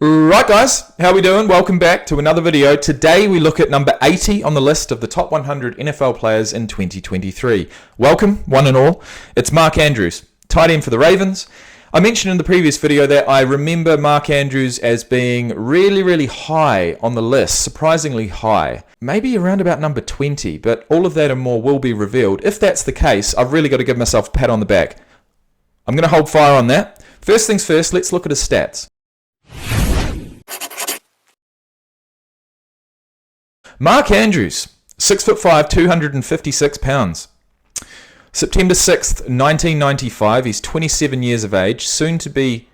Right guys, how we doing? Welcome back to another video. Today we look at number 80 on the list of the top 100 NFL players in 2023. Welcome, one and all. It's Mark Andrews, tight end for the Ravens. I mentioned in the previous video that I remember Mark Andrews as being really high on the list, surprisingly high. Maybe around about number 20, but all of that and more will be revealed. If that's the case, I've really got to give myself a pat on the back. I'm going to hold fire on that. First things first, let's look at his stats. Mark Andrews, 6'5", 256 pounds. September 6th, 1995, he's 27 years of age, soon to be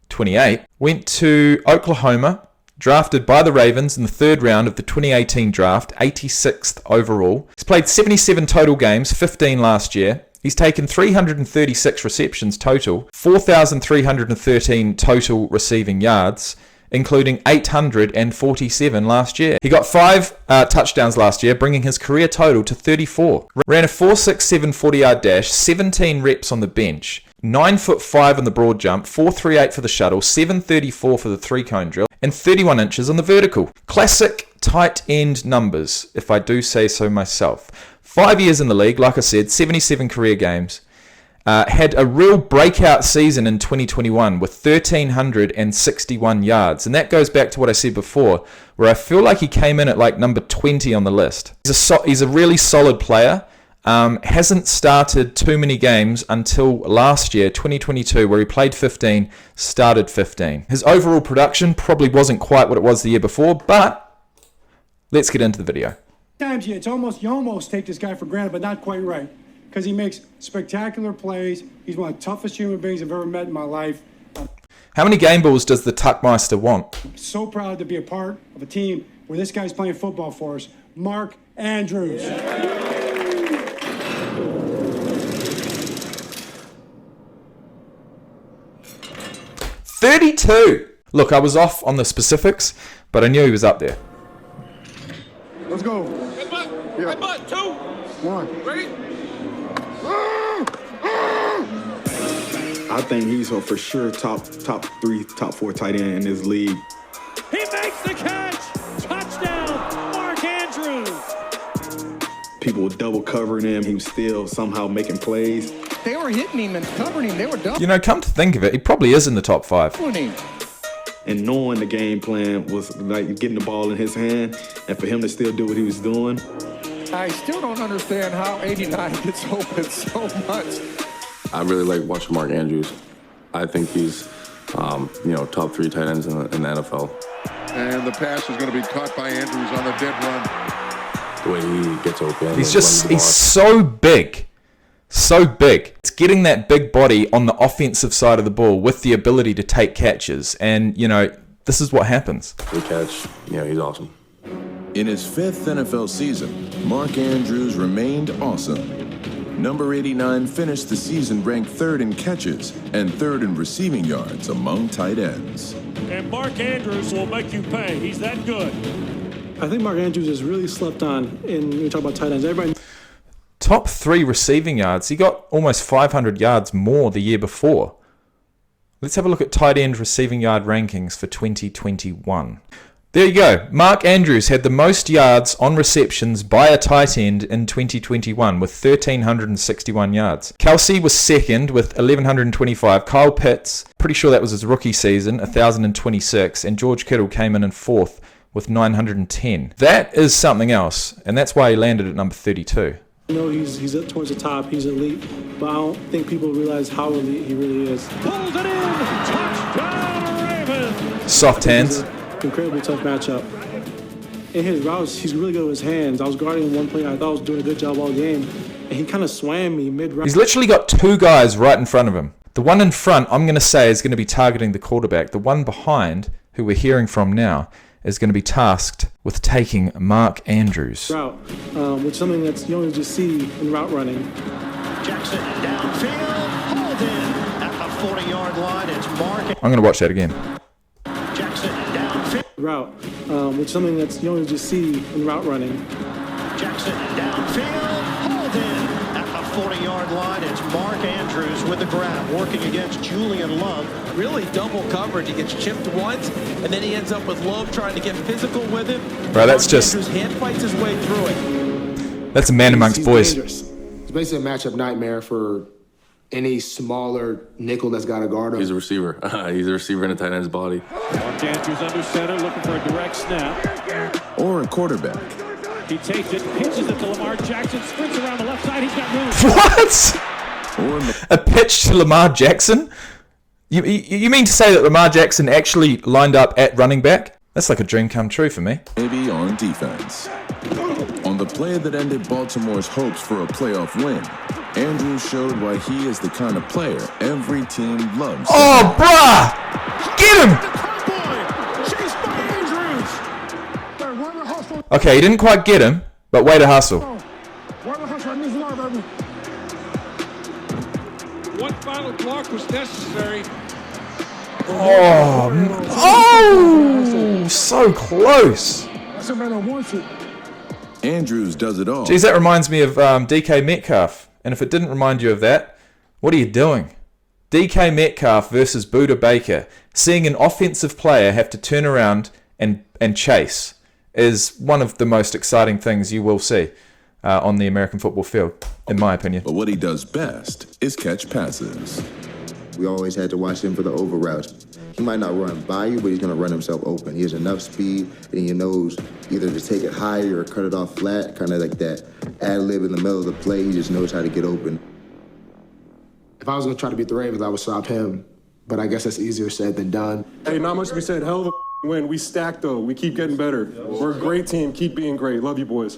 28. Went to Oklahoma, drafted by the Ravens in the third round of the 2018 draft, 86th overall. He's played 77 total games, 15 last year. He's taken 336 receptions total, 4,313 total receiving yards, including 847 last year. He got 5 touchdowns last year, bringing his career total to 34. Ran a 4.67 40-yard dash, 17 reps on the bench, 9'5" on the broad jump, 4.38 for the shuttle, 7.34 for the three-cone drill, and 31 inches on the vertical. Classic tight end numbers, if I do say so myself. 5 years in the league, like I said, 77 career games. Had a real breakout season in 2021 with 1,361 yards. And that goes back to what I said before, where I feel like he came in at like number 20 on the list. He's a really solid player. Hasn't started too many games until last year, 2022, where he played 15, started 15. His overall production probably wasn't quite what it was the year before, but let's get into the video. Sometimes you almost take this guy for granted, but not quite right. Because he makes spectacular plays. He's one of the toughest human beings I've ever met in my life. How many game balls does the Tuckmeister want? I'm so proud to be a part of a team where this guy's playing football for us. Mark Andrews. Yeah. 32. Look, I was off on the specifics, but I knew he was up there. Let's go. Headbutt. Yeah. Headbutt. 2. 1. Ready? I think he's for sure top 3, top 4 tight end in this league. He makes the catch! Touchdown, Mark Andrews! People were double covering him. He was still somehow making plays. They were hitting him and covering him. They were double. You know, come to think of it, he probably is in the top 5. And knowing the game plan was like getting the ball in his hand, and for him to still do what he was doing. I still don't understand how 89 gets open so much. I really like watching Mark Andrews. I think he's, top 3 tight ends in the NFL. And the pass is going to be caught by Andrews on the dead run. The way he gets open. He's so big. So big. It's getting that big body on the offensive side of the ball with the ability to take catches. And, this is what happens. The catch, he's awesome. In his 5th NFL season, Mark Andrews remained awesome. Number 89 finished the season ranked 3rd in catches and 3rd in receiving yards among tight ends. And Mark Andrews will make you pay. He's that good. I think Mark Andrews is really slept on when you talk about tight ends. Everybody. Top 3 receiving yards. He got almost 500 yards more the year before. Let's have a look at tight end receiving yard rankings for 2021. There you go. Mark Andrews had the most yards on receptions by a tight end in 2021 with 1,361 yards. Kelsey was second with 1,125. Kyle Pitts, pretty sure that was his rookie season, 1,026. And George Kittle came in 4th with 910. That is something else, and that's why he landed at number 32. He's up towards the top. He's elite, but I don't think people realize how elite he really is. Pulls it in. Touchdown, Ravens. Soft hands. Incredibly tough matchup. In his routes, he's really good with his hands. I was guarding him one play. I thought I was doing a good job all game, and he kind of swam me mid-route. He's literally got 2 guys right in front of him. The one in front, I'm going to say, is going to be targeting the quarterback. The one behind, who we're hearing from now, is going to be tasked with taking Mark Andrews. Route, which is something that you only just see in route running. Jackson downfield, hauled in at the 40-yard line. It's Mark. I'm going to watch that again. Jackson downfield. Route, which is something that you only just see in route running. Jackson downfield, hauled in at 40-yard line. It's Mark Andrews with the grab, working against Julian Love. Really double coverage. He gets chipped once, and then he ends up with Love trying to get physical with him. Bro, that's just... Andrews hand fights his way through it. That's a man amongst boys. Dangerous. It's basically a matchup nightmare for any smaller nickel that's got a guard on. He's a receiver. He's a receiver in a tight end's body. Mark Andrews under center, looking for a direct snap. Or a quarterback. He takes it, pitches it to Lamar Jackson, sprints around the left side. He's got room. What? Or A pitch to Lamar Jackson? You mean to say that Lamar Jackson actually lined up at running back? That's like a dream come true for me. maybe on defense. On the play that ended Baltimore's hopes for a playoff win, Andrews showed why he is the kind of player every team loves. Oh, bruh! Get him! Okay, he didn't quite get him, but way to hustle. One final block was necessary. Oh, so close. Andrews does it all. Geez, that reminds me of DK Metcalf. And if it didn't remind you of that, what are you doing? DK Metcalf versus Buda Baker. Seeing an offensive player have to turn around and chase is one of the most exciting things you will see on the American football field, in my opinion. But what he does best is catch passes. We always had to watch him for the over routes. He might not run by you, but he's going to run himself open. He has enough speed, and he knows either to take it higher or cut it off flat, kind of like that ad-lib in the middle of the play. He just knows how to get open. If I was going to try to beat the Ravens, I would stop him. But I guess that's easier said than done. Hey, not much to be said. Hell of a win. We stacked, though. We keep getting better. We're a great team. Keep being great. Love you, boys.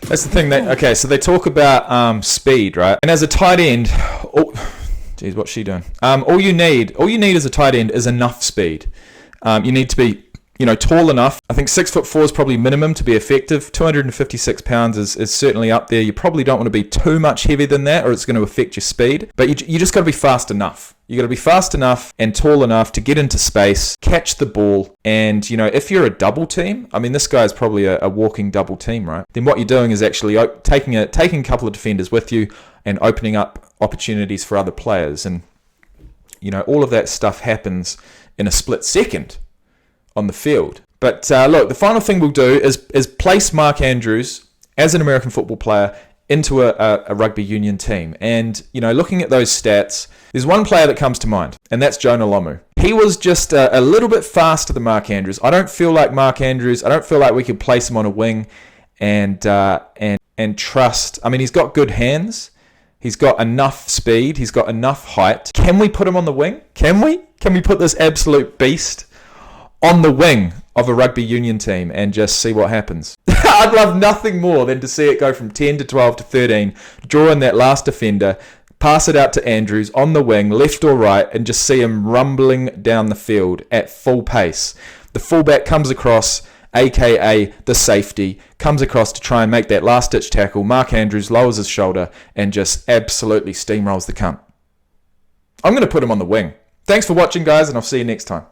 That's the thing. Okay, so they talk about speed, right? And as a tight end, geez, what's she doing? All you need as a tight end is enough speed. You need to be, tall enough. I think 6'4" is probably minimum to be effective. 256 pounds is certainly up there. You probably don't want to be too much heavier than that, or it's going to affect your speed. But you just got to be fast enough. You got to be fast enough and tall enough to get into space, catch the ball, and if you're a double team, I mean this guy's probably a walking double team, right? Then what you're doing is actually taking a couple of defenders with you and opening up opportunities for other players, and all of that stuff happens in a split second on the field. But look, the final thing we'll do is place Mark Andrews as an American football player into a rugby union team. And, looking at those stats, there's one player that comes to mind, and that's Jonah Lomu. He was just a little bit faster than Mark Andrews. I don't feel like we could place him on a wing and trust. I mean, he's got good hands. He's got enough speed. He's got enough height. Can we put him on the wing? Can we? Can we put this absolute beast on the wing of a rugby union team and just see what happens? I'd love nothing more than to see it go from 10 to 12 to 13, draw in that last defender, pass it out to Andrews on the wing, left or right, and just see him rumbling down the field at full pace. The fullback comes across, aka the safety, comes across to try and make that last-ditch tackle. Mark Andrews lowers his shoulder and just absolutely steamrolls the cunt. I'm going to put him on the wing. Thanks for watching, guys, and I'll see you next time.